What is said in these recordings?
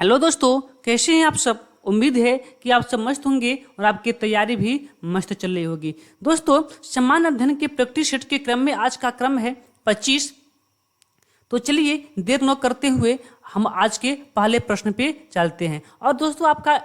Hello दोस्तों, कैसे हैं आप सब। उम्मीद है कि आप सब मस्त होंगे और आपकी तैयारी भी मस्त चल रही होगी। दोस्तों, सामान्य अध्ययन के प्रैक्टिस सेट के क्रम में आज का क्रम है 25। तो चलिए देर न करते हुए हम आज के पहले प्रश्न पे चलते हैं। और दोस्तों, आपका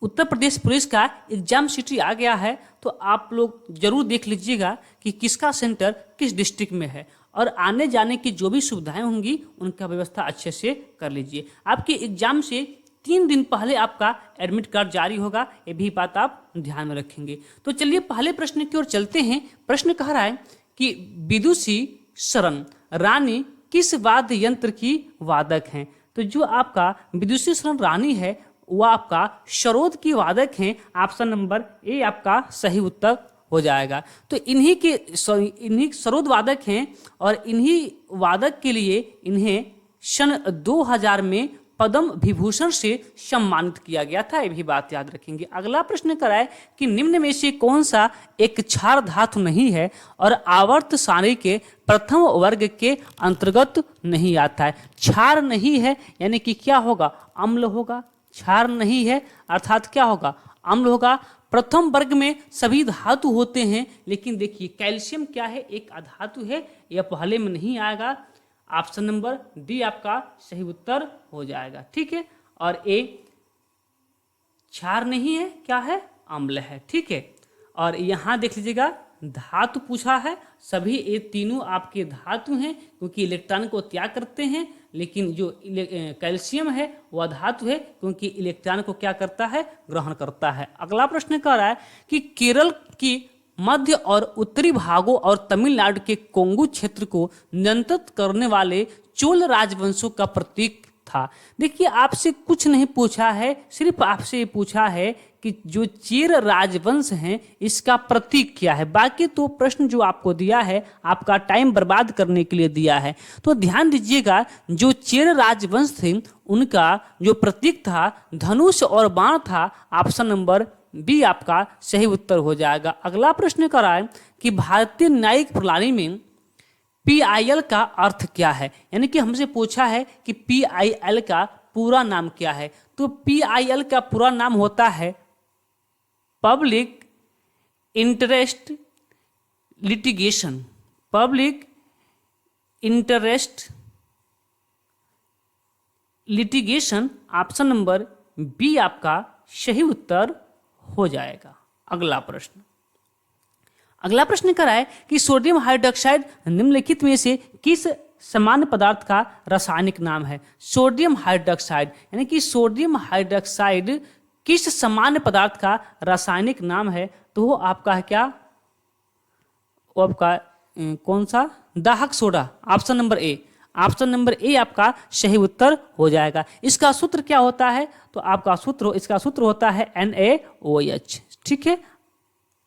उत्तर प्रदेश पुलिस का एग्जाम सिटी आ गया है, तो आप लोग जरूर देख लीजिएगा कि किसका सेंटर किस डिस्ट्रिक्ट में है और आने जाने की जो भी सुविधाएं होंगी उनका व्यवस्था अच्छे से कर लीजिए। आपके एग्जाम से 3 दिन पहले आपका एडमिट कार्ड जारी होगा, ये भी बात आप ध्यान में रखेंगे। तो चलिए पहले प्रश्न की ओर चलते हैं। प्रश्न कह रहा है कि विदुषी शरण रानी किस वाद्य यंत्र की वादक हैं। तो जो आपका विदुषी शरण रानी है वो आपका सरोद की वादक हैं। ऑप्शन नंबर ए आपका सही उत्तर हो जाएगा। तो इन्हीं सरोद वादक हैं और इन्हीं वादक के लिए इन्हें सन 2000 में पद्म विभूषण से सम्मानित किया गया था, ये भी बात याद रखेंगे। अगला प्रश्न कराए कि निम्न में से कौन सा एक क्षार धातु नहीं है और आवर्त सारणी के प्रथम वर्ग के अंतर्गत नहीं आता है। क्षार नहीं है यानी कि क्या होगा, अम्ल होगा। क्षार नहीं है अर्थात क्या होगा, अम्ल होगा। प्रथम वर्ग में सभी धातु होते हैं, लेकिन देखिए कैल्शियम क्या है, एक अधातु है, यह पहले में नहीं आएगा। ऑप्शन नंबर डी आपका सही उत्तर हो जाएगा। ठीक है, और ए क्षार नहीं है, क्या है, अम्ल है। ठीक है, और यहां देख लीजिएगा धातु पूछा है, सभी ये तीनों आपके धातु हैं क्योंकि इलेक्ट्रॉन को त्याग करते हैं, लेकिन जो कैल्शियम है वह धातु है क्योंकि इलेक्ट्रॉन को क्या करता है, ग्रहण करता है। अगला प्रश्न कह रहा है कि केरल की मध्य और उत्तरी भागों और तमिलनाडु के कोंगू क्षेत्र को नियंत्रित करने वाले चोल राजवंशों का प्रतीक था। देखिए आपसे कुछ नहीं पूछा है, सिर्फ आपसे ये पूछा है कि जो चेर राजवंश हैं इसका प्रतीक क्या है। बाकी तो प्रश्न जो आपको दिया है आपका टाइम बर्बाद करने के लिए दिया है। तो ध्यान दीजिएगा, जो चेर राजवंश थे उनका जो प्रतीक था धनुष और बाण था। ऑप्शन नंबर बी आपका सही उत्तर हो जाएगा। अगला प्रश्न कर रहा है कि भारतीय न्यायिक प्रणाली में PIL का अर्थ क्या है। यानी कि हमसे पूछा है कि PIL का पूरा नाम क्या है। तो PIL का पूरा नाम होता है public interest litigation. Public interest litigation. Option number B आपका सही उत्तर हो जाएगा। अगला प्रश्न कर रहा है कि सोडियम हाइड्रोक्साइड निम्नलिखित में से किस सामान्य पदार्थ का रासायनिक नाम है। सोडियम हाइड्रोक्साइड यानी कि सोडियम हाइड्रोक्साइड किस सामान्य पदार्थ का रासायनिक नाम है। तो वो आपका है क्या, वो आपका कौन सा, दाहक soda. Option number A. Option number A आपका सही उत्तर हो जाएगा। इसका सूत्र क्या होता है, तो आपका सूत्र, इसका सूत्र होता है NaOH। ठीक है,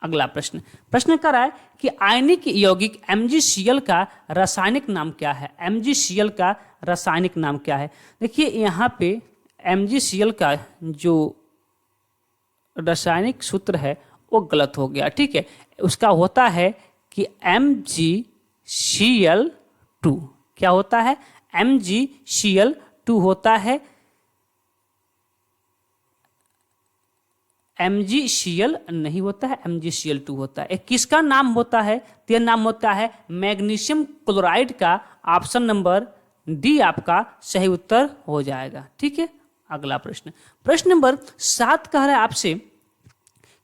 अगला प्रश्न कर रहा है कि आयनिक यौगिक MgCl का रासायनिक नाम क्या है। MgCl का रासायनिक नाम क्या है। देखिए यहाँ पे MgCl का जो रासायनिक सूत्र है वो गलत हो गया। ठीक है, उसका होता है कि MgCl2। क्या होता है, MgCl2 होता है। MgCl नहीं होता है, MgCl2 होता है। एक किसका नाम होता है, तो नाम होता है मैग्नीशियम क्लोराइड का। ऑप्शन नंबर डी आपका सही उत्तर हो जाएगा। ठीक है, अगला प्रश्न नंबर 7 कह रहा है आपसे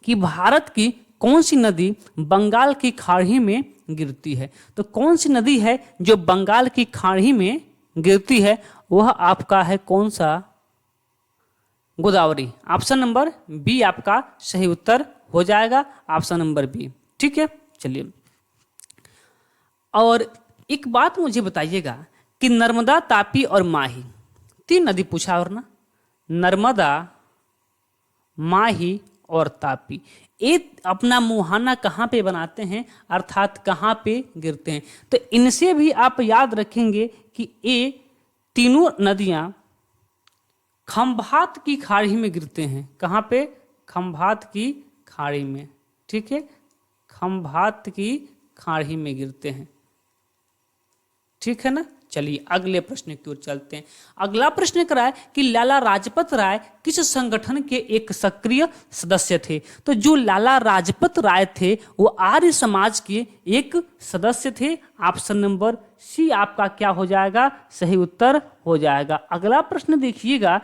कि भारत की कौन सी नदी बंगाल की खाड़ी में गिरती है। तो कौन सी नदी है जो बंगाल की खाड़ी में गिरती है, वह आपका है कौन सा, गोदावरी। ऑप्शन नंबर बी आपका सही उत्तर हो जाएगा। Option number B. ठीक है, चलिए और एक बात मुझे बताइएगा कि नर्मदा, तापी और माही 3 नदी पूछा और ना, नर्मदा, माही और तापी, ये अपना मुहाना कहाँ पे बनाते हैं अर्थात कहाँ पे गिरते हैं। तो इनसे भी आप याद रखेंगे कि ये तीनों नदियाँ खंभात की खाड़ी में गिरते हैं। कहाँ पे, खंभात की खाड़ी में। ठीक है, खंभात की खाड़ी में गिरते हैं। ठीक है ना, चलिए अगले प्रश्न की ओर चलते हैं। अगला प्रश्न करा है कि लाला लाजपत राय किस संगठन के एक सक्रिय सदस्य थे। तो जो लाला लाजपत राय थे वो आर्य समाज के एक सदस्य थे। ऑप्शन नंबर सी आपका क्या हो जाएगा, सही उत्तर हो जाएगा। अगला प्रश्न देखिएगा,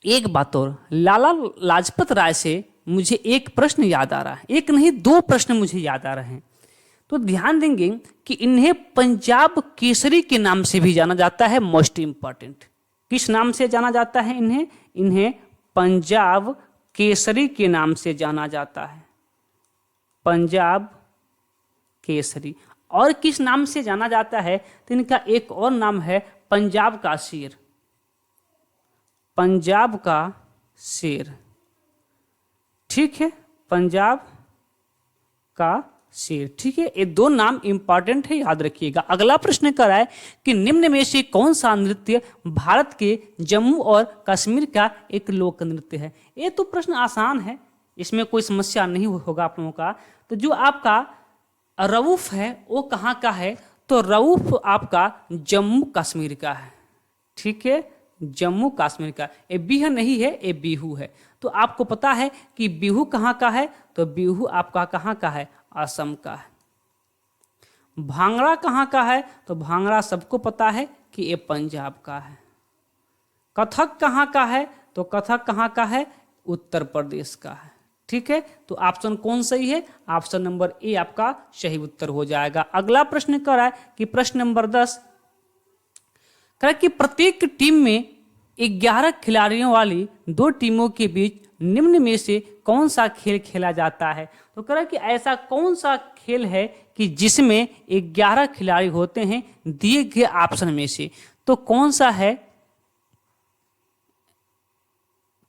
एक बात और, लाला लाजपत राय से मुझे एक प्रश्न याद आ रहा है, एक नहीं दो प्रश्न मुझे याद आ रहे हैं। तो ध्यान देंगे कि इन्हें पंजाब केसरी के नाम से भी जाना जाता है। मोस्ट इंपॉर्टेंट, किस नाम से जाना जाता है इन्हें? इन्हें पंजाब केसरी के नाम से जाना जाता है, पंजाब केसरी। और किस नाम से जाना जाता है? तो इनका एक और नाम है पंजाब का शेर, पंजाब का शेर, ठीक है, पंजाब का शेर, ठीक है। ये दो नाम इंपॉर्टेंट है, याद रखिएगा। अगला प्रश्न कर रहा है कि निम्न में से कौन सा नृत्य भारत के जम्मू और कश्मीर का एक लोक नृत्य है? ये तो प्रश्न आसान है, इसमें कोई समस्या नहीं होगा आप लोगों का। तो जो आपका रऊफ है वो कहाँ का है? तो रऊफ आपका जम्मू कश्मीर का है, ठीक है, जम्मू कश्मीर का। ये बिह नहीं है, ये बिहू है। तो आपको पता है कि बिहू कहाँ का है? तो बिहू आपका कहाँ का है? असम का है। भांगड़ा कहाँ का है? तो भांगड़ा सबको पता है कि ये पंजाब का है। कथक कहाँ का है? तो कथक कहाँ का है? उत्तर प्रदेश का है, ठीक है। तो ऑप्शन कौन सही है? ऑप्शन नंबर ए आपका सही उत्तर हो जाएगा। अगला प्रश्न कर रहा है कि प्रश्न नंबर 10 कह कि प्रत्येक टीम में 11 खिलाड़ियों वाली 2 टीमों के बीच निम्न में से कौन सा खेल खेला जाता है? तो कह रहा कि ऐसा कौन सा खेल है कि जिसमें 11 खिलाड़ी होते हैं दिए गए ऑप्शन में से? तो कौन सा है?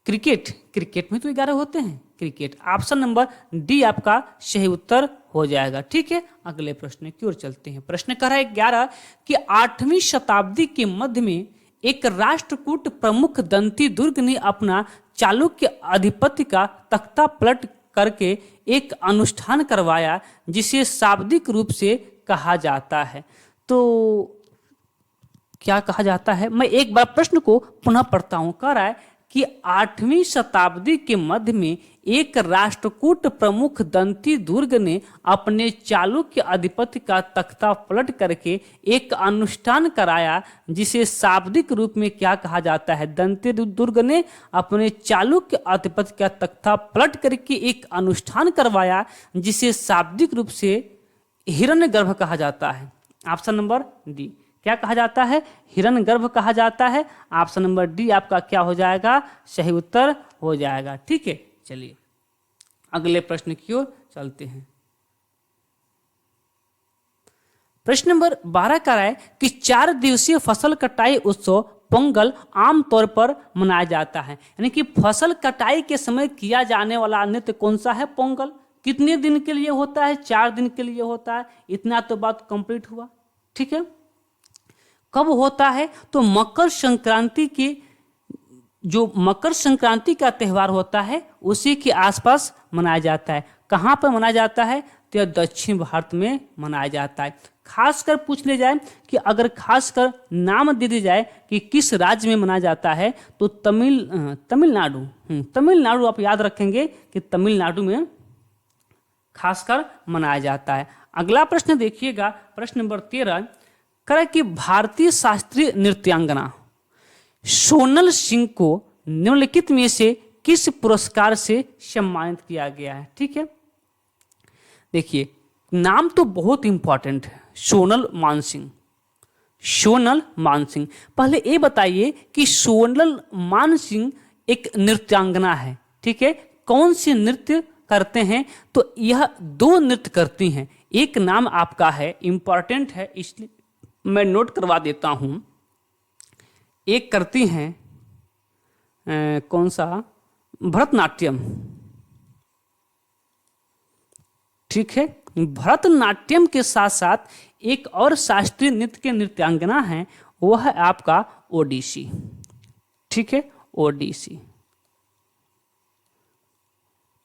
क्रिकेट, क्रिकेट में तो 11 होते हैं, क्रिकेट। ऑप्शन नंबर डी आपका सही उत्तर हो जाएगा, ठीक है। अगले प्रश्न की ओर चलते हैं। प्रश्न कह रहा है 11 कि 8वीं शताब्दी के मध्य में एक राष्ट्रकूट प्रमुख दंती दुर्ग ने अपना चालुक्य आधिपत्य का तख्ता पलट करके एक अनुष्ठान करवाया जिसे शाब्दिक रूप से कहा जाता है। तो क्या कहा जाता है? मैं एक बार प्रश्न को पुनः पढ़ता हूं। कह रहा है कि 8वीं शताब्दी के मध्य में एक राष्ट्रकूट प्रमुख दंती दुर्ग ने अपने चालुक्य आधिपत्य का तख्ता पलट करके एक अनुष्ठान कराया जिसे शाब्दिक रूप में क्या कहा जाता है? दंती दुर्ग ने अपने चालुक्य आधिपत्य का तख्ता पलट करके एक अनुष्ठान करवाया जिसे शाब्दिक रूप से हिरण्यगर्भ कहा जाता है। Option number D. क्या कहा जाता है? हिरण्यगर्भ कहा जाता है। ऑप्शन नंबर डी आपका क्या हो जाएगा? सही उत्तर हो जाएगा, ठीक है। चलिए अगले प्रश्न की ओर चलते हैं। प्रश्न नंबर 12 का है कि 4 दिवसीय फसल कटाई उत्सव पोंगल आमतौर पर मनाया जाता है, यानी कि फसल कटाई के समय किया जाने वाला नृत्य कौन सा है? पोंगल। कितने दिन के लिए होता है? 4 दिन के लिए होता है। इतना तो बात कंप्लीट हुआ, ठीक है। कब होता है? तो मकर संक्रांति के, जो मकर संक्रांति का त्यौहार होता है उसी के आसपास मनाया जाता है। कहाँ पर मनाया जाता है? तो दक्षिण भारत में मनाया जाता है। खासकर पूछ ले जाए कि अगर खासकर नाम दे दी जाए कि किस राज्य में मनाया जाता है तो तमिलनाडु। तमिलनाडु आप याद रखेंगे कि तमिलनाडु में खासकर मनाया जाता है। अगला प्रश्न देखिएगा, प्रश्न नंबर 13 कह कि भारतीय शास्त्रीय नृत्यांगना सोनल सिंह को निम्नलिखित में से किस पुरस्कार से सम्मानित किया गया है? ठीक है, देखिए नाम तो बहुत इंपॉर्टेंट है, सोनल मानसिंह। सोनल मानसिंह, पहले ये बताइए कि सोनल मानसिंह एक नृत्यांगना है, ठीक है। कौन से नृत्य करते हैं? तो यह 2 नृत्य करती हैं। एक नाम आपका है, इंपॉर्टेंट है इसलिए मैं नोट करवा देता हूं। एक करती हैं कौन सा? भरतनाट्यम, ठीक है। भरतनाट्यम के साथ साथ एक और शास्त्रीय नृत्य के नृत्यांगना है, वह है आपका ओडिसी, ठीक है, ओडिसी।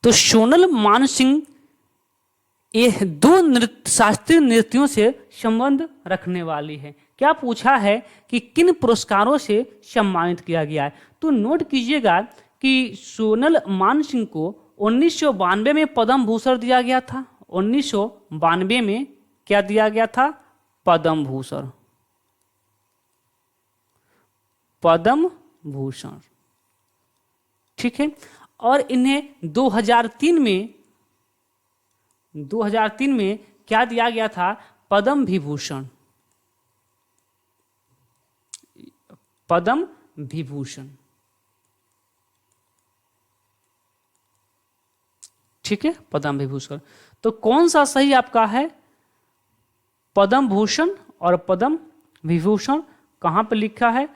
तो सोनल मानसिंह ये दो नृत्य शास्त्रीय नृत्यों से संबंध रखने वाली है। क्या पूछा है कि किन पुरस्कारों से सम्मानित किया गया है। तो नोट कीजिएगा कि सोनल मान सिंह को 1992 में पद्म भूषण दिया गया था। 1992 में क्या दिया गया था? पद्म भूषण, पद्म भूषण, ठीक है। और इन्हें 2003 में क्या दिया गया था? पद्म विभूषण, पद्म विभूषण, ठीक है, पद्म विभूषण। तो कौन सा सही आपका है? पद्म भूषण और पद्म विभूषण कहां पे लिखा है?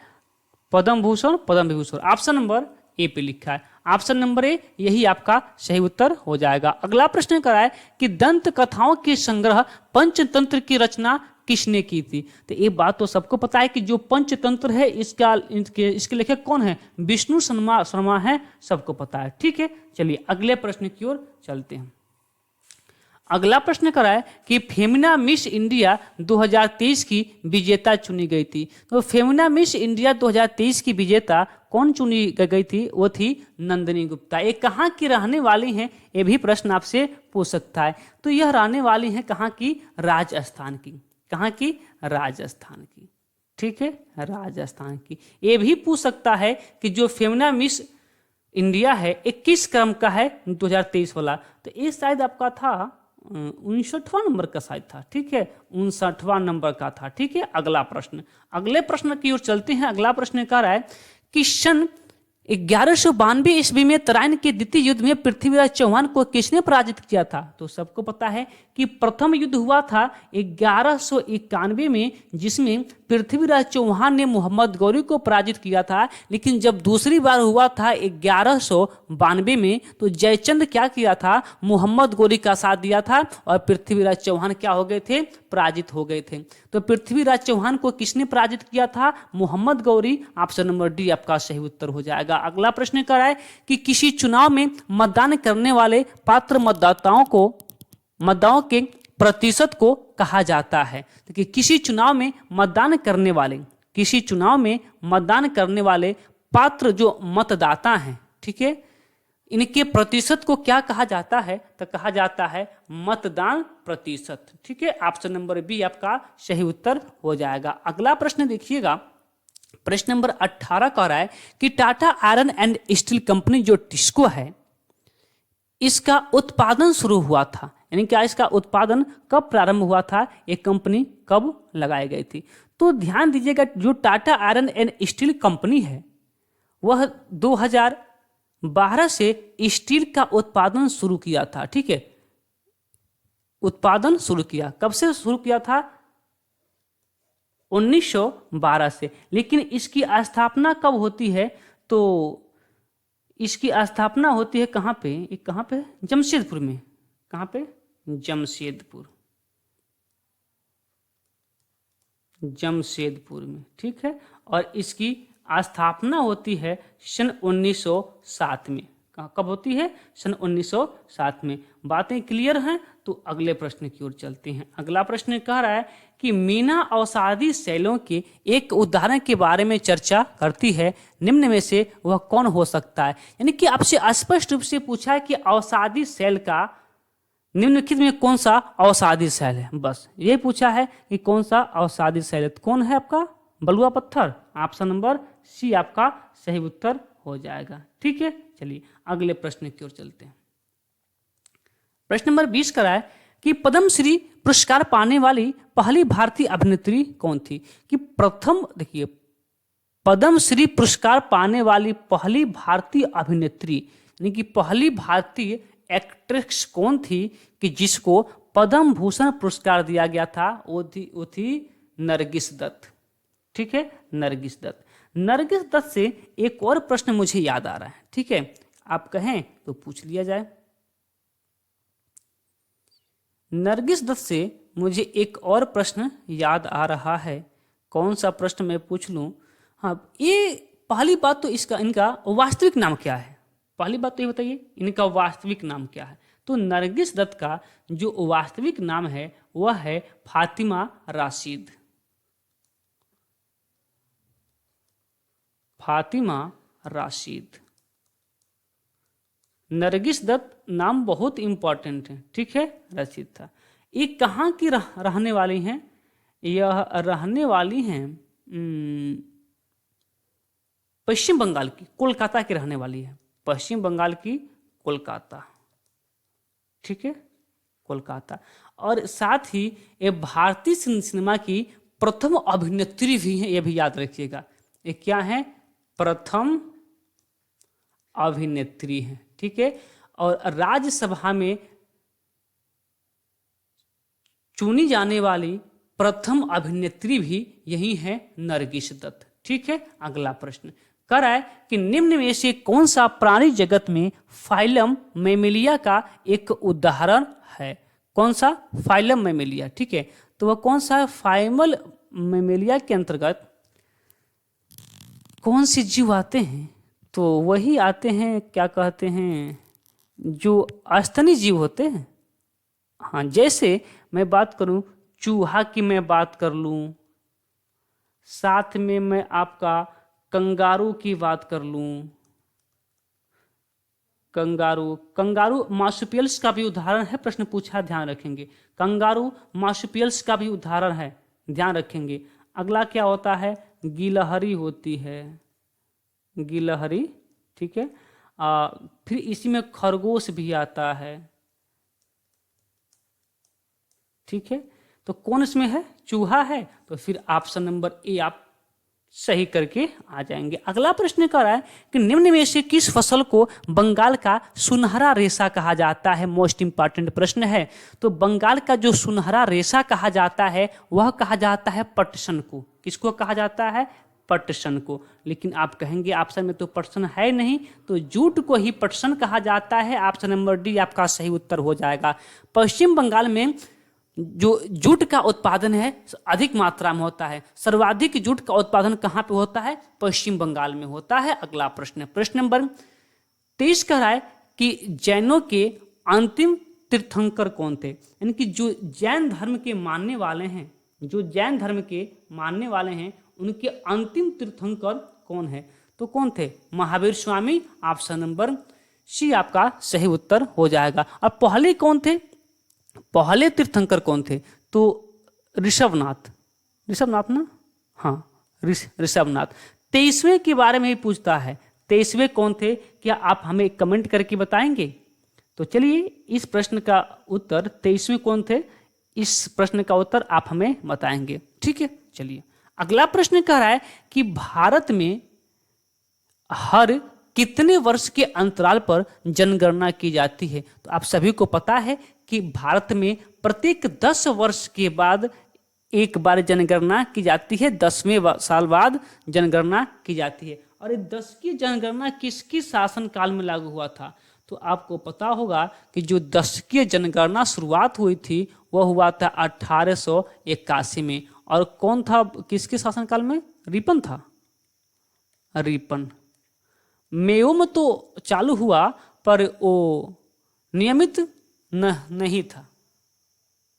Padma Bhushan, Padma Vibhushan option number A पे लिखा है। ऑप्शन नंबर ए यही आपका सही उत्तर हो जाएगा। अगला प्रश्न करा है कि दंत कथाओं के संग्रह पंचतंत्र की रचना किसने की थी। तो ये बात तो सबको पता है कि जो पंचतंत्र है इसके लेखक कौन है? विष्णु शर्मा है, सबको पता है, ठीक है। चलिए अगले प्रश्न की ओर चलते हैं। अगला प्रश्न करा है कि फेमिना मिस इंडिया 2023 की विजेता चुनी गई थी। तो फेमिना मिस इंडिया 2023 की विजेता कौन चुनी गई थी? वो थी नंदिनी गुप्ता। ये कहाँ की रहने वाली हैं? ये भी प्रश्न आपसे पूछ सकता है। तो यह रहने वाली है कहाँ की? राजस्थान की। कहाँ की? राजस्थान की, ठीक है, राजस्थान की। ये भी पूछ सकता है कि जो फेमिना मिस इंडिया है 21 क्रम का है 2023 वाला। तो ये शायद आपका था 59वां नंबर का शायद था, ठीक है, 59वां नंबर का था, ठीक है। अगला प्रश्न, अगले प्रश्न की ओर चलते हैं। अगला प्रश्न कह रहा है कि सन 1192 ईस्वी में तराइन के द्वितीय युद्ध में पृथ्वीराज चौहान को किसने पराजित किया था? तो सबको पता है कि प्रथम युद्ध हुआ था 1191 में, जिसमें पृथ्वीराज चौहान ने मोहम्मद गौरी को पराजित किया था। लेकिन जब दूसरी बार हुआ था 1192 में, तो जयचंद क्या किया था? मोहम्मद गौरी का साथ दिया था और पृथ्वीराज चौहान क्या हो गए थे? पराजित हो गए थे। तो पृथ्वीराज चौहान को किसने पराजित किया था? Mohammad Ghori. Option number D आपका सही उत्तर हो जाएगा। अगला प्रश्न कर रहा है कि किसी चुनाव में मतदान करने वाले पात्र मतदाताओं के प्रतिशत को कहा जाता है। तो कि किसी चुनाव में मतदान करने वाले पात्र जो मतदाता हैं, ठीक है, इनके प्रतिशत को क्या कहा जाता है? तो कहा जाता है मतदान प्रतिशत, ठीक है। ऑप्शन नंबर बी आपका सही उत्तर हो जाएगा। अगला प्रश्न देखिएगा, प्रश्न नंबर 18 कह रहा है कि Tata iron and steel company जो टिस्को है, इसका उत्पादन शुरू हुआ था, यानी क्या इसका उत्पादन कब प्रारंभ हुआ था? एक कंपनी कब लगाई गई थी? तो ध्यान दीजिएगा, जो Tata iron and steel company है वह 2012 से स्टील का उत्पादन शुरू किया था, ठीक है। उत्पादन शुरू किया, कब से शुरू किया था? 1912 से। लेकिन इसकी स्थापना कब होती है? तो इसकी स्थापना होती है कहाँ पे? कहाँ पे? जमशेदपुर में। कहाँ पे? जमशेदपुर में, ठीक है। और इसकी स्थापना होती है सन 1907 में। कब होती है? सन 1907 में। बातें क्लियर हैं? तो अगले प्रश्न की ओर चलते हैं। अगला प्रश्न कह रहा है कि मीना अवसादी शैलों के एक उदाहरण के बारे में चर्चा करती है, निम्न में से वह कौन हो सकता है? यानी कि आपसे स्पष्ट रूप से पूछा है कि अवसादी शैल का निम्नलिखित में कौन सा अवसादी शैल है, बस ये पूछा है कि कौन सा अवसादी शैल है। कौन है आपका? बलुआ पत्थर। ऑप्शन नंबर सी आपका सही उत्तर हो जाएगा, ठीक है। चलिए अगले प्रश्न की ओर चलते हैं। प्रश्न नंबर 20 का है कि पद्मश्री पुरस्कार पाने वाली पहली भारतीय अभिनेत्री कौन थी? कि प्रथम, देखिए, पद्मश्री पुरस्कार पाने वाली पहली भारतीय अभिनेत्री यानी कि पहली भारतीय एक्ट्रेस कौन थी कि जिसको पद्म भूषण पुरस्कार दिया गया था? वो थी नरगिस दत्त, ठीक है, नरगिस दत्त। नरगिस दत्त से एक और प्रश्न मुझे याद आ रहा है, ठीक है, आप कहें तो पूछ लिया जाए। नरगिस दत्त से मुझे एक और प्रश्न याद आ रहा है, कौन सा प्रश्न मैं पूछ लूं? हाँ, ये पहली बात तो इनका वास्तविक नाम क्या है? पहली बात तो ये बताइए, इनका वास्तविक नाम क्या है? तो नरगिस दत्त का जो वास्तविक नाम है वह है फातिमा राशिद। फातिमा राशिद। नरगिस दत्त नाम बहुत इंपॉर्टेंट है, ठीक है, राशिद था। ये कहाँ की रहने वाली हैं? यह रहने वाली हैं पश्चिम बंगाल की, कोलकाता की रहने वाली है। पश्चिम बंगाल की कोलकाता, ठीक है, कोलकाता। और साथ ही ये भारतीय सिनेमा की प्रथम अभिनेत्री भी हैं, ये भी याद रखिएगा। ये क्या है? प्रथम अभिनेत्री हैं, ठीक है। और राज्यसभा में चुनी जाने वाली प्रथम अभिनेत्री भी यही है, नरगिस दत्त, ठीक है। अगला प्रश्न कर रहा है कि निम्न में से कौन सा प्राणी जगत में फाइलम मैमेलिया का एक उदाहरण है? कौन सा? फाइलम मैमेलिया, ठीक है। तो वह कौन सा? फाइलम मैमेलिया के अंतर्गत कौन से जीव आते हैं? तो वही आते हैं, क्या कहते हैं, जो अस्तनी जीव होते हैं। हाँ, जैसे मैं बात करूं चूहा की, मैं बात कर लूं, साथ में मैं आपका कंगारू की बात कर लूं। कंगारू मार्सुपियल्स का भी उदाहरण है, प्रश्न पूछा, ध्यान रखेंगे। कंगारू मार्सुपियल्स का भी उदाहरण है, ध्यान रखेंगे। अगला क्या होता है? गिलहरी होती है, गिलहरी, ठीक है। फिर इसी में खरगोश भी आता है, ठीक है। तो कौन इसमें है? चूहा है। तो फिर ऑप्शन नंबर ए आप सही करके आ जाएंगे। अगला प्रश्न कर रहा है कि निम्न में से किस फसल को बंगाल का सुनहरा रेशा कहा जाता है? मोस्ट इंपॉर्टेंट प्रश्न है। तो बंगाल का जो सुनहरा रेशा कहा जाता है वह कहा जाता है पटसन को। किसको कहा जाता है? पटसन को। लेकिन आप कहेंगे ऑप्शन में तो पटसन है नहीं, तो जूट को ही पटसन कहा जाता है। ऑप्शन नंबर डी आपका सही उत्तर हो जाएगा। पश्चिम बंगाल में जो जूट का उत्पादन है अधिक मात्रा में होता है। सर्वाधिक जूट का उत्पादन कहाँ पे होता है? पश्चिम बंगाल में होता है। अगला प्रश्न, प्रश्न नंबर 23 कह रहा है कि जैनों के अंतिम तीर्थंकर कौन थे? यानी कि जो जैन धर्म के मानने वाले हैं, जो जैन धर्म के मानने वाले हैं, उनके अंतिम तीर्थंकर कौन है? तो कौन थे? Mahavir Swami. Option number C आपका सही उत्तर हो जाएगा। और पहले कौन थे? पहले तीर्थंकर कौन थे? तो ऋषभनाथ, ऋषभनाथ ना, हाँ, ऋषभनाथ। 23वें के बारे में ही पूछता है, 23वें कौन थे? क्या आप हमें कमेंट करके बताएंगे? तो चलिए इस प्रश्न का उत्तर 23वें कौन थे, इस प्रश्न का उत्तर आप हमें बताएंगे, ठीक है। चलिए अगला प्रश्न कह रहा है कि भारत में हर कितने वर्ष के अंतराल पर जनगणना की जाती है? तो आप सभी को पता है कि भारत में प्रत्येक 10 वर्ष के बाद एक बार जनगणना की जाती है, 10वें साल बाद जनगणना की जाती है। और ये 10 की जनगणना किसकी शासनकाल में लागू हुआ था? तो आपको पता होगा कि जो 10 की जनगणना शुरुआत हुई थी वह हुआ था 1881 में। और कौन था किसके शासनकाल में? रिपन था, रिपन। मेयो में तो चालू हुआ पर वो नियमित नहीं था,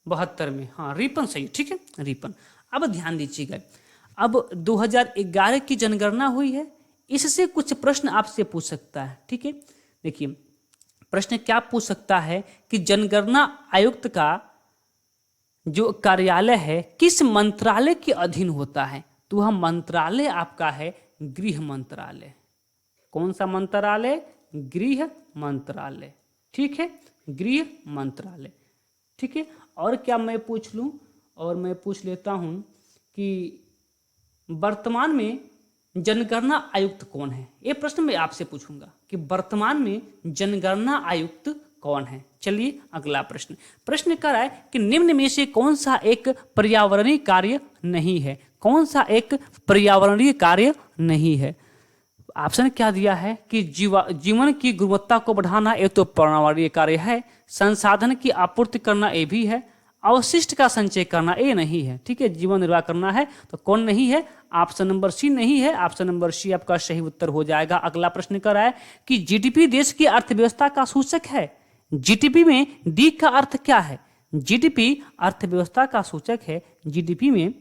72 में। हाँ, रिपन सही, ठीक है, रिपन। अब ध्यान दीजिएगा, अब 2011 की जनगणना हुई है, इससे कुछ प्रश्न आपसे पूछ सकता है, ठीक है। देखिए प्रश्न क्या पूछ सकता है कि जनगणना आयुक्त का जो कार्यालय है किस मंत्रालय के अधीन होता है? तो वह मंत्रालय आपका है गृह मंत्रालय। कौन सा मंत्रालय? गृह मंत्रालय, ठीक है, गृह मंत्रालय, ठीक है। और क्या मैं पूछ लूं? और मैं पूछ लेता हूं कि वर्तमान में जनगणना आयुक्त कौन है? ये प्रश्न मैं आपसे पूछूंगा कि वर्तमान में जनगणना आयुक्त कौन है। चलिए अगला प्रश्न, प्रश्न कर रहा है कि निम्न में से कौन सा एक पर्यावरणीय कार्य नहीं है? कौन सा एक पर्यावरणीय कार्य नहीं है? ऑप्शन क्या दिया है कि जीवन की गुणवत्ता को बढ़ाना, ये तो पर्यावरणीय कार्य है। संसाधन की आपूर्ति करना, ये भी है। अवशिष्ट का संचय करना, ये नहीं है, ठीक है। जीवन निर्वाह करना है तो कौन नहीं है? ऑप्शन नंबर सी नहीं है। ऑप्शन नंबर सी आपका सही उत्तर हो जाएगा। अगला प्रश्न कर रहा है कि जीडीपी देश की अर्थव्यवस्था का सूचक है। जीडीपी में डी का अर्थ क्या है? जीडीपी अर्थव्यवस्था का सूचक है। जीडीपी में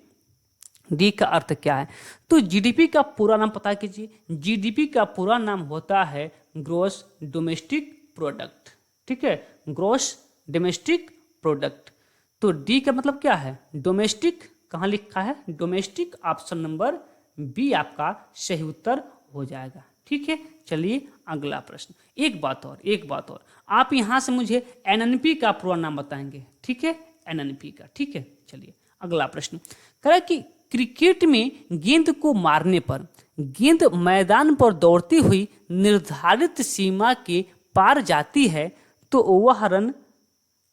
डी का अर्थ क्या है? तो जीडीपी का पूरा नाम पता कीजिए। जीडीपी का पूरा नाम होता है ग्रॉस डोमेस्टिक प्रोडक्ट। ठीक है, ग्रॉस डोमेस्टिक प्रोडक्ट। तो डी का मतलब क्या है? डोमेस्टिक। कहाँ लिखा है? डोमेस्टिक। ऑप्शन नंबर बी आपका सही उत्तर हो जाएगा। ठीक है, चलिए अगला प्रश्न। एक बात और आप यहाँ से मुझे एनएनपी का पूरा नाम बताएंगे। ठीक है, एनएनपी का। ठीक है, चलिए अगला प्रश्न। कह रहा है कि क्रिकेट में गेंद को मारने पर गेंद मैदान पर दौड़ती हुई निर्धारित सीमा के पार जाती है तो वह रन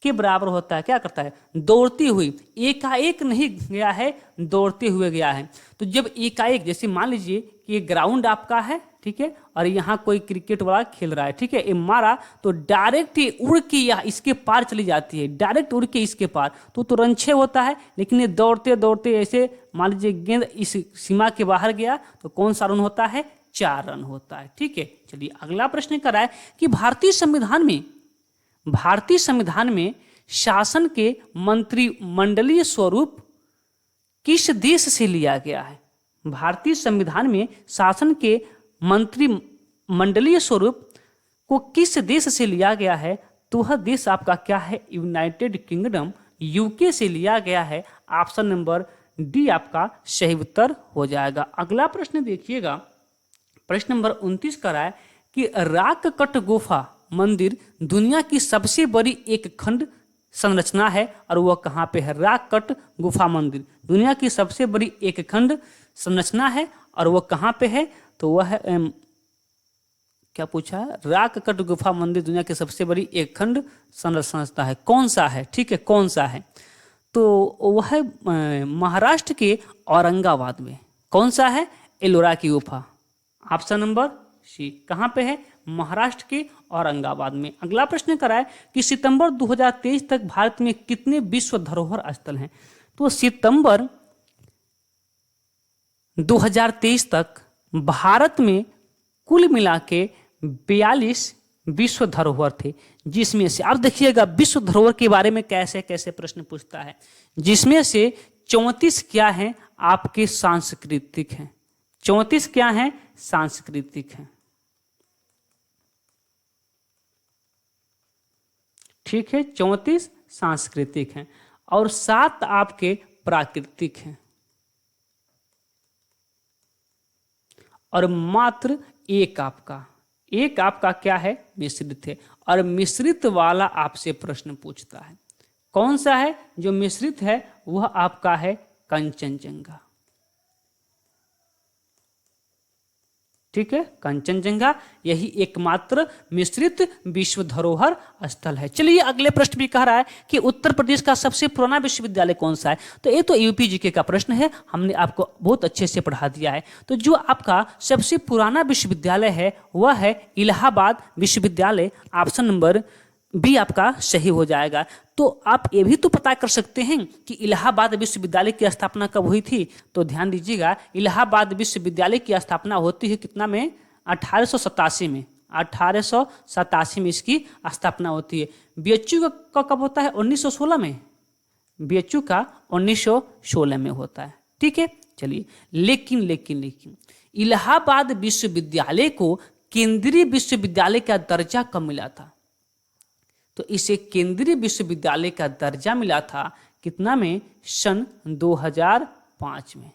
के बराबर होता है। क्या करता है? दौड़ती हुई। एकाएक नहीं गया है, दौड़ते हुए गया है। तो जब एकाएक, जैसे मान लीजिए कि ये ग्राउंड आपका है, ठीक है, और यहाँ कोई क्रिकेट वाला खेल रहा है, ठीक है, ये मारा तो डायरेक्ट ये उड़ के यहाँ इसके पार चली जाती है, डायरेक्ट उड़ के इसके पार, तो रन 6 होता है। लेकिन ये दौड़ते दौड़ते ऐसे मान लीजिए गेंद इस सीमा के बाहर गया तो कौन सा रन होता है? 4 रन होता है। ठीक है, चलिए अगला प्रश्न कर रहा है कि भारतीय संविधान में शासन के मंत्रिमंडलीय स्वरूप किस देश से लिया गया है? भारतीय संविधान में शासन के मंत्रिमंडलीय स्वरूप को किस देश से लिया गया है? तो वह देश आपका क्या है? यूनाइटेड किंगडम, यूके से लिया गया है। ऑप्शन नंबर डी आपका सही उत्तर हो जाएगा। अगला प्रश्न देखिएगा, प्रश्न नंबर 29 का है कि राक कट गुफा मंदिर दुनिया की सबसे बड़ी एक खंड संरचना है और वह कहाँ पे है? राक कट गुफा मंदिर दुनिया की सबसे बड़ी एक खंड संरचना है और वह कहाँ पे है? तो वह है क्या पूछा है? राक कट गुफा मंदिर दुनिया की सबसे बड़ी एक खंड संरचना है। कौन सा है? ठीक है, कौन सा है? तो वह है महाराष्ट्र के औरंगाबाद में। कौन सा है? एलोरा की गुफा। Option number C. कहाँ पे है? महाराष्ट्र के औरंगाबाद में। अगला प्रश्न करा है कि सितंबर 2023 तक भारत में कितने विश्व धरोहर स्थल हैं? तो सितंबर 2023 तक भारत में कुल मिला के 42 विश्व धरोहर थे, जिसमें से आप देखिएगा विश्व धरोहर के बारे में कैसे कैसे प्रश्न पूछता है, जिसमें से 34 क्या हैं? आपके सांस्कृतिक हैं। 34 क्या हैं? सांस्कृतिक हैं। ठीक है, 34 सांस्कृतिक हैं और 7 आपके प्राकृतिक हैं और मात्र एक आपका क्या है? मिश्रित है। और मिश्रित वाला आपसे प्रश्न पूछता है, कौन सा है जो मिश्रित है? वह आपका है कंचनजंगा। ठीक है, कंचनजंगा यही एकमात्र मिश्रित विश्व धरोहर स्थल है। चलिए अगले प्रश्न भी कह रहा है कि उत्तर प्रदेश का सबसे पुराना विश्वविद्यालय कौन सा है? तो ये तो यूपी जीके का प्रश्न है, हमने आपको बहुत अच्छे से पढ़ा दिया है। तो जो आपका सबसे पुराना विश्वविद्यालय है वह है इलाहाबाद विश्वविद्यालय। ऑप्शन नंबर बी आपका सही हो जाएगा। तो आप ये भी तो पता कर सकते हैं कि इलाहाबाद विश्वविद्यालय की स्थापना कब हुई थी? तो ध्यान दीजिएगा, इलाहाबाद विश्वविद्यालय की स्थापना होती है कितना में? 1887 में। 1887 में इसकी स्थापना होती है। बीएचयू का कब होता है? 1916 में। बीएचयू का 1916 में होता है। ठीक है, चलिए लेकिन इलाहाबाद विश्वविद्यालय को केंद्रीय विश्वविद्यालय का दर्जा कब मिला था? तो इसे केंद्रीय विश्वविद्यालय का दर्जा मिला था कितना में? सन 2005 में।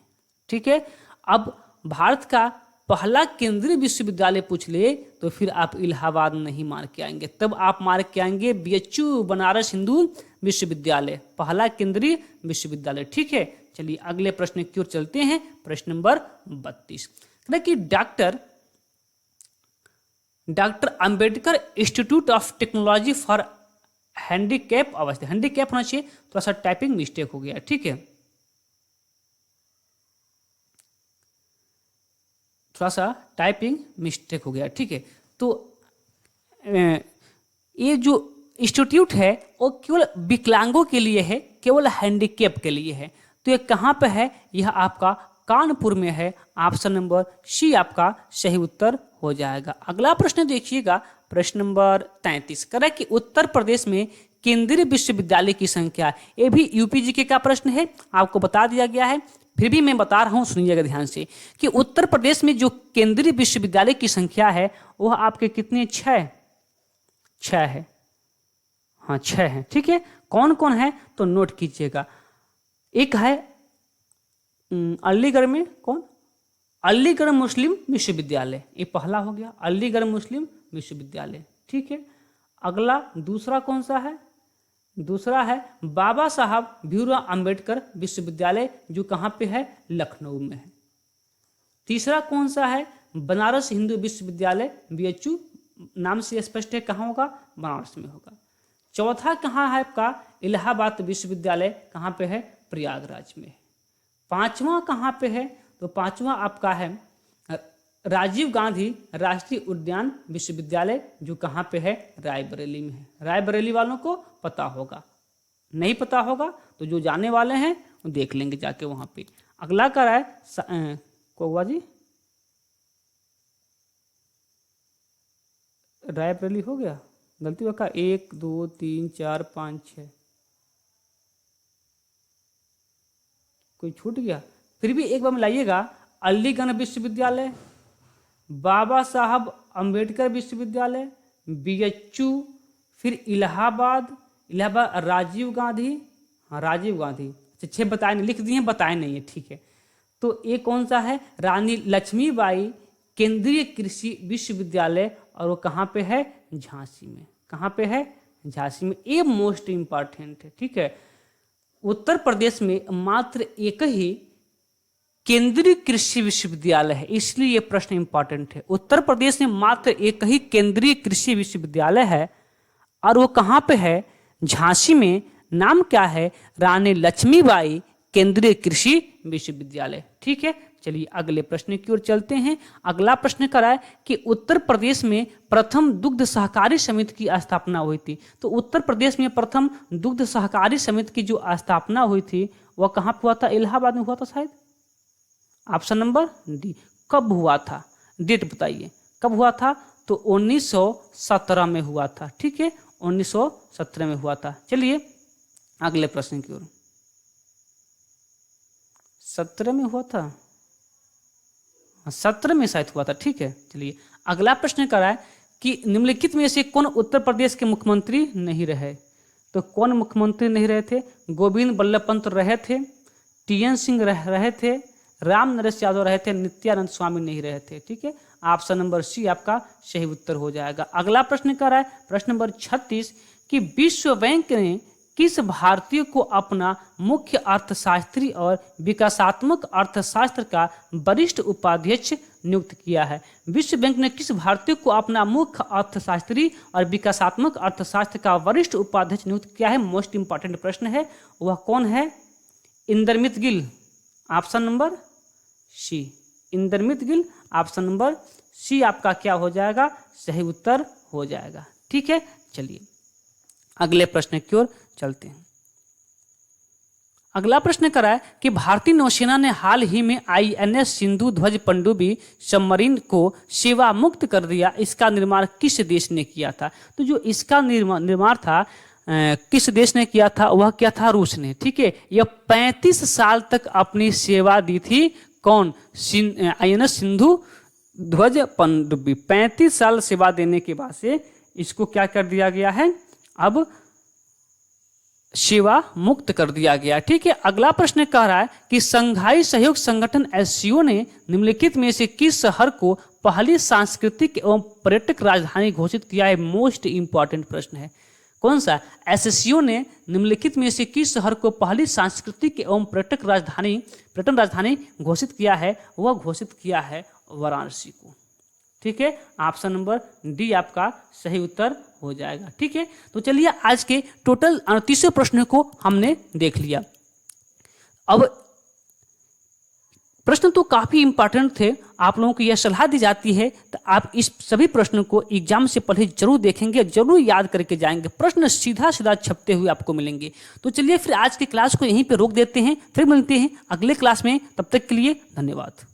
ठीक है, अब भारत का पहला केंद्रीय विश्वविद्यालय पूछ ले तो फिर आप इलाहाबाद नहीं मार के आएंगे, तब आप मार के आएंगे बीएचयू बनारस हिंदू विश्वविद्यालय, पहला केंद्रीय विश्वविद्यालय। ठीक है, चलिए अगले प्रश्न की ओर चलते हैं। प्रश्न नंबर 32 कि doctor Ambedkar institute of technology for handicap अवस्था, हैंडीकैप होना चाहिए, थोड़ा सा टाइपिंग मिस्टेक हो गया। ठीक है, थोड़ा सा टाइपिंग मिस्टेक हो गया। ठीक है, तो ये जो इंस्टीट्यूट है वो केवल विकलांगों के लिए है, केवल हैंडीकैप के लिए है। तो ये कहाँ पे है? यह आपका कानपुर में है। ऑप्शन नंबर सी आपका सही उत्तर हो जाएगा। अगला प्रश्न देखिएगा, प्रश्न नंबर 33 कह रहा है कि उत्तर प्रदेश में केंद्रीय विश्वविद्यालय की संख्या, ये भी यूपीजीके का प्रश्न है, आपको बता दिया गया है, फिर भी मैं बता रहा हूं, सुनिएगा ध्यान से कि उत्तर प्रदेश में जो केंद्रीय विश्वविद्यालय की संख्या है वह आपके कितने, 6 है। हाँ 6 है, ठीक है। कौन कौन है तो नोट कीजिएगा। एक है अलीगढ़ में, कौन, अलीगढ़ मुस्लिम विश्वविद्यालय, ये पहला हो गया, अलीगढ़ मुस्लिम विश्वविद्यालय, ठीक है। अगला दूसरा कौन सा है, दूसरा है बाबा साहब भीमराव अंबेडकर विश्वविद्यालय, जो कहाँ पे है, लखनऊ में है। तीसरा कौन सा है, बनारस हिंदू विश्वविद्यालय, बीएचयू, नाम से स्पष्ट है कहाँ होगा, बनारस में होगा। चौथा कहाँ है आपका, इलाहाबाद विश्वविद्यालय, कहाँ पे है, प्रयागराज में है। पांचवा कहाँ पे है, तो पांचवा आपका है राजीव गांधी राष्ट्रीय उद्यान विश्वविद्यालय, जो कहाँ पे है, रायबरेली में है। रायबरेली वालों को पता होगा, नहीं पता होगा तो जो जाने वाले हैं वो देख लेंगे जाके वहाँ पे। अगला कर रहा है कोवा जी, रायबरेली हो गया, गलती हुआ का, 1 2 3 4 5 6, कोई छूट गया, फिर भी एक बार मिलाइएगा। अलीगढ़ विश्वविद्यालय, बाबा साहब अंबेडकर विश्वविद्यालय, बीएचयू, फिर इलाहाबाद राजीव गांधी, हाँ राजीव गांधी, 6 बताए नहीं, लिख दिए हैं, बताए नहीं है, ठीक है। तो ये कौन सा है, रानी लक्ष्मीबाई केंद्रीय कृषि विश्वविद्यालय, और वो कहाँ पे है, झांसी में, कहाँ पे है, झांसी में। ये मोस्ट इंपॉर्टेंट है, ठीक है। उत्तर प्रदेश में मात्र एक ही केंद्रीय कृषि विश्वविद्यालय है, इसलिए यह प्रश्न इंपॉर्टेंट है। उत्तर प्रदेश में मात्र एक ही केंद्रीय कृषि विश्वविद्यालय है, और वो कहाँ पे है, झांसी में। नाम क्या है, रानी लक्ष्मीबाई केंद्रीय कृषि विश्वविद्यालय, ठीक है। चलिए अगले प्रश्न की ओर चलते हैं। अगला प्रश्न करा है कि उत्तर प्रदेश में प्रथम दुग्ध सहकारी समिति की स्थापना हुई थी। तो उत्तर प्रदेश में प्रथम दुग्ध सहकारी समिति की जो स्थापना हुई थी वह कहाँ पे हुआ था, इलाहाबाद में हुआ था शायद। Option number D. कब हुआ था, डेट बताइए कब हुआ था, तो 1917 में हुआ था, ठीक है, 1917 में हुआ था। चलिए अगले प्रश्न की ओर। 17 में हुआ था, 17 में शायद हुआ था, ठीक है। चलिए अगला प्रश्न कर रहा है कि निम्नलिखित में से कौन उत्तर प्रदेश के मुख्यमंत्री नहीं रहे। तो कौन मुख्यमंत्री नहीं रहे थे, गोविंद बल्लभ पंत रहे थे, टीएन सिंह रहे थे, राम नरेश यादव रहे थे, नित्यानंद स्वामी नहीं रहे थे, ठीक है। ऑप्शन नंबर सी आपका सही उत्तर हो जाएगा। अगला प्रश्न कर रहा है, प्रश्न नंबर 36 कि विश्व बैंक ने किस भारतीय को अपना मुख्य अर्थशास्त्री और विकासात्मक अर्थशास्त्र का वरिष्ठ उपाध्यक्ष नियुक्त किया है। विश्व बैंक ने किस भारतीय को अपना मुख्य अर्थशास्त्री और विकासात्मक अर्थशास्त्र का वरिष्ठ उपाध्यक्ष नियुक्त किया है, मोस्ट इंपॉर्टेंट प्रश्न है। वह कौन है, Indermit Gill, option number C, Indermit Gill, option number C आपका क्या हो जाएगा, सही उत्तर हो जाएगा, ठीक है। चलिए अगले प्रश्न की ओर चलते हैं। अगला प्रश्न करा है कि भारतीय नौसेना ने हाल ही में आईएनएस सिंधु ध्वज पनडुब्बी सबमरीन को सेवा मुक्त कर दिया, इसका निर्माण किस देश ने किया था। तो जो इसका निर्माण था किस देश ने किया था, वह क्या था, रूस ने, ठीक है। यह 35 साल तक अपनी सेवा दी थी, कौन, आईएनएस सिंधु ध्वज पनडुब्बी। 35 साल सेवा देने के बाद से इसको क्या कर दिया गया है, अब सेवा मुक्त कर दिया गया, ठीक है। अगला प्रश्न कह रहा है कि संघाई सहयोग संगठन एससीओ ने निम्नलिखित में से किस शहर को पहली सांस्कृतिक एवं पर्यटक राजधानी घोषित किया है, मोस्ट इंपॉर्टेंट प्रश्न है। कौन सा, एससीओ ने निम्नलिखित में से किस शहर को पहली सांस्कृतिक एवं पर्यटन राजधानी घोषित किया है, वह घोषित किया है वाराणसी को, ठीक है। ऑप्शन नंबर डी आपका सही उत्तर हो जाएगा, ठीक है। तो चलिए आज के टोटल 38 प्रश्नों को हमने देख लिया। अब प्रश्न तो काफ़ी इंपॉर्टेंट थे। आप लोगों को यह सलाह दी जाती है तो आप इस सभी प्रश्न को एग्जाम से पहले जरूर देखेंगे, जरूर याद करके जाएंगे। प्रश्न सीधा सीधा छपते हुए आपको मिलेंगे। तो चलिए फिर आज की क्लास को यहीं पे रोक देते हैं, फिर मिलते हैं अगले क्लास में। तब तक के लिए धन्यवाद।